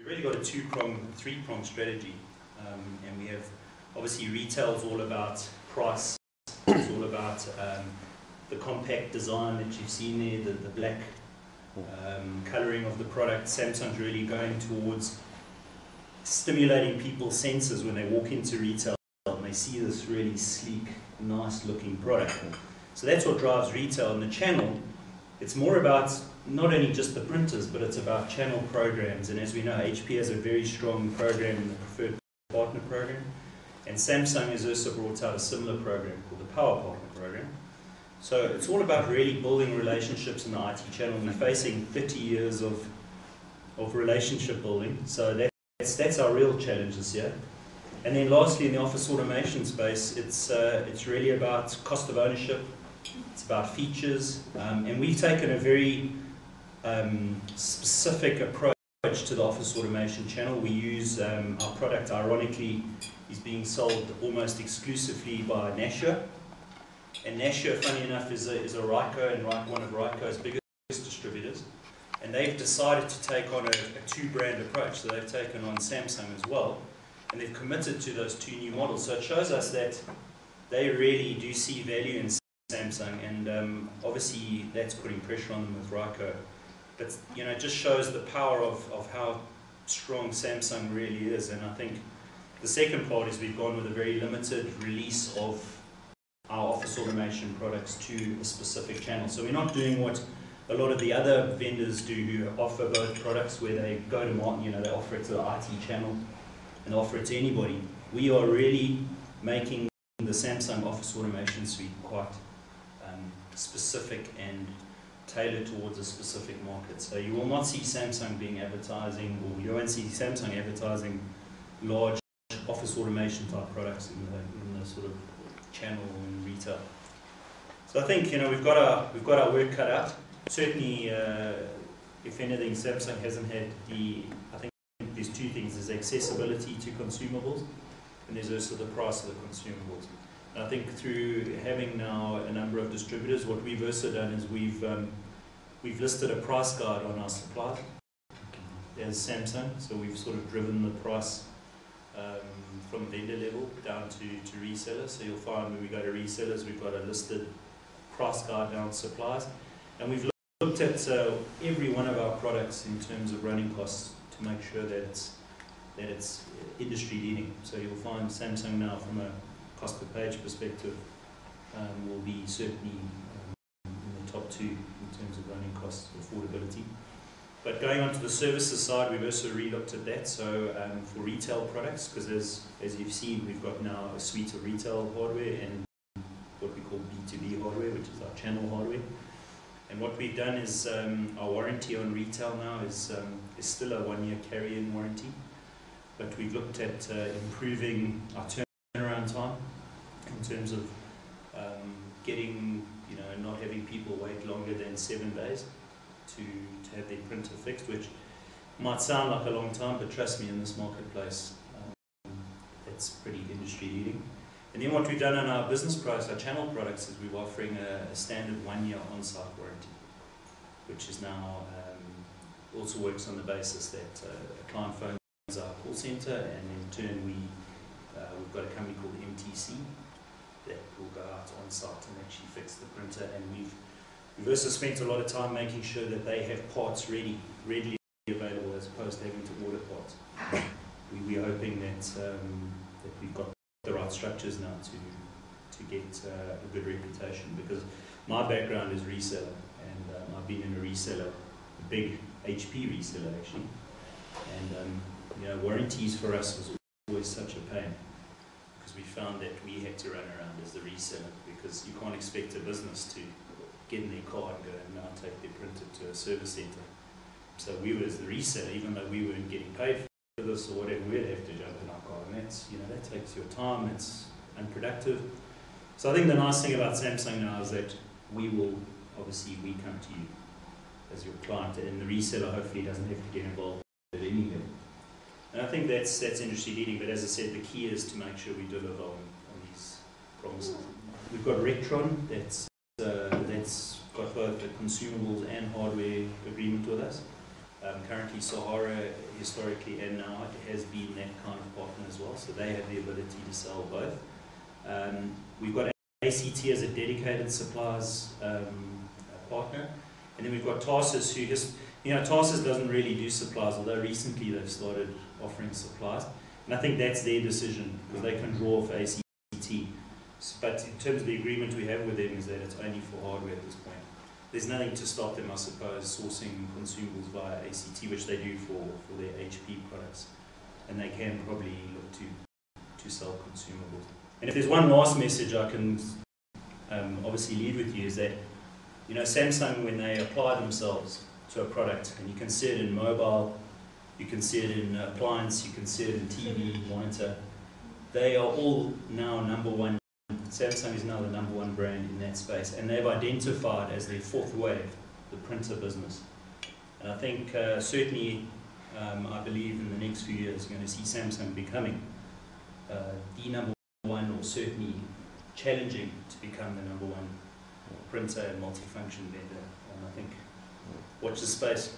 We've really got a three-pronged strategy, and we have, obviously, retail is all about price. It's all about the compact design that you've seen there, the black colouring of the product. Samsung's really going towards stimulating people's senses when they walk into retail and they see this really sleek, nice-looking product. So that's what drives retail. In the channel, it's more about not only just the printers, but it's about channel programs. And as we know, HP has a very strong program in the Preferred Partner program. And Samsung has also brought out a similar program called the Power Partner program. So it's all about really building relationships in the IT channel. We're facing 30 years of relationship building. So that's our real challenge this year. And then lastly, in the office automation space, it's really about cost of ownership. It's about features. And we've taken a very specific approach to the office automation channel. We use our product, ironically, is being sold almost exclusively by Nashua. And Nashua, funny enough, is a Ryco, and one of Ryco's biggest distributors. And they've decided to take on a two-brand approach. So they've taken on Samsung as well, and they've committed to those two new models. So it shows us that they really do see value in Samsung, and obviously that's putting pressure on them with Ryco. But it just shows the power of how strong Samsung really is. And I think the second part is we've gone with a very limited release of our office automation products to a specific channel. So we're not doing what a lot of the other vendors do who offer both products, where they go to market, they offer it to the IT channel and offer it to anybody. We are really making the Samsung office automation suite quite specific and tailored towards a specific market. So you will not see Samsung being advertising, or you won't see Samsung advertising large office automation type products in the sort of channel and retail. So I think we've got our work cut out. Certainly, if anything, Samsung hasn't had I think there's two things: there's accessibility to consumables, and there's also the price of the consumables. And I think through having now a number of distributors, what we've also done is we've listed a price guide on our supplies as Samsung. So we've sort of driven the price from vendor level down to resellers. So you'll find when we go to resellers, we've got a listed price guide down supplies, and we've looked at every one of our products in terms of running costs to make sure that it's industry leading. So you'll find Samsung now, from a cost per page perspective, will be certainly in the top two in terms of running costs, affordability. But going on to the services side, we've also re-looked at that. So for retail products, because as you've seen, we've got now a suite of retail hardware and what we call B2B hardware, which is our channel hardware. And what we've done is our warranty on retail now is still a 1-year carry-in warranty, but we've looked at improving our turnaround time in terms of getting, not having people wait longer than 7 days to have their printer fixed, which might sound like a long time, but trust me, in this marketplace, it's pretty industry leading. And then what we've done on our business products, our channel products, is we're offering a standard 1-year on-site warranty, which is now also works on the basis that a client phones our call center, and in turn we've got a company called MTC that will go out on site and actually fix the printer. And we've also spent a lot of time making sure that they have parts readily available, as opposed to having to order parts. We're hoping that we've got the right structures now to get a good reputation, because my background is reseller, and I've been in a reseller, a big HP reseller actually, and warranties for us was always such a pain, because we found that we had to run around as the reseller, because you can't expect a business to get in their car and go and now take their printer to a service centre. So we were, as the reseller, even though we weren't getting paid for this or whatever, we'd have to jump in our car, and that's, that takes your time, it's unproductive. So I think the nice thing about Samsung now is that we come to you as your client, and the reseller hopefully doesn't have to get involved at any level. And I think that's industry leading, but as I said, the key is to make sure we deliver on these promises. We've got Rectron that's got both the consumables and hardware agreement with us. Currently Sahara historically and now has been that kind of partner as well, so they have the ability to sell both. We've got ACT as a dedicated suppliers partner, and then we've got Tarsus, who just, Tarsus doesn't really do supplies, although recently they've started offering supplies, and I think that's their decision, because they can draw for ACT. But in terms of the agreement we have with them is that it's only for hardware at this point. There's nothing to stop them, I suppose, sourcing consumables via ACT, which they do for their HP products. And they can probably look to sell consumables. And if there's one last message I can obviously leave with you is that, Samsung, when they apply themselves to a product, and you can see it in mobile, you can see it in appliance, you can see it in TV, monitor, they are all now number one. Samsung is now the number one brand in that space, and they've identified as their fourth wave the printer business. And I think certainly, I believe in the next few years, you're going to see Samsung becoming the number one, or certainly challenging to become the number one printer and multifunction vendor. And I think, watch the space.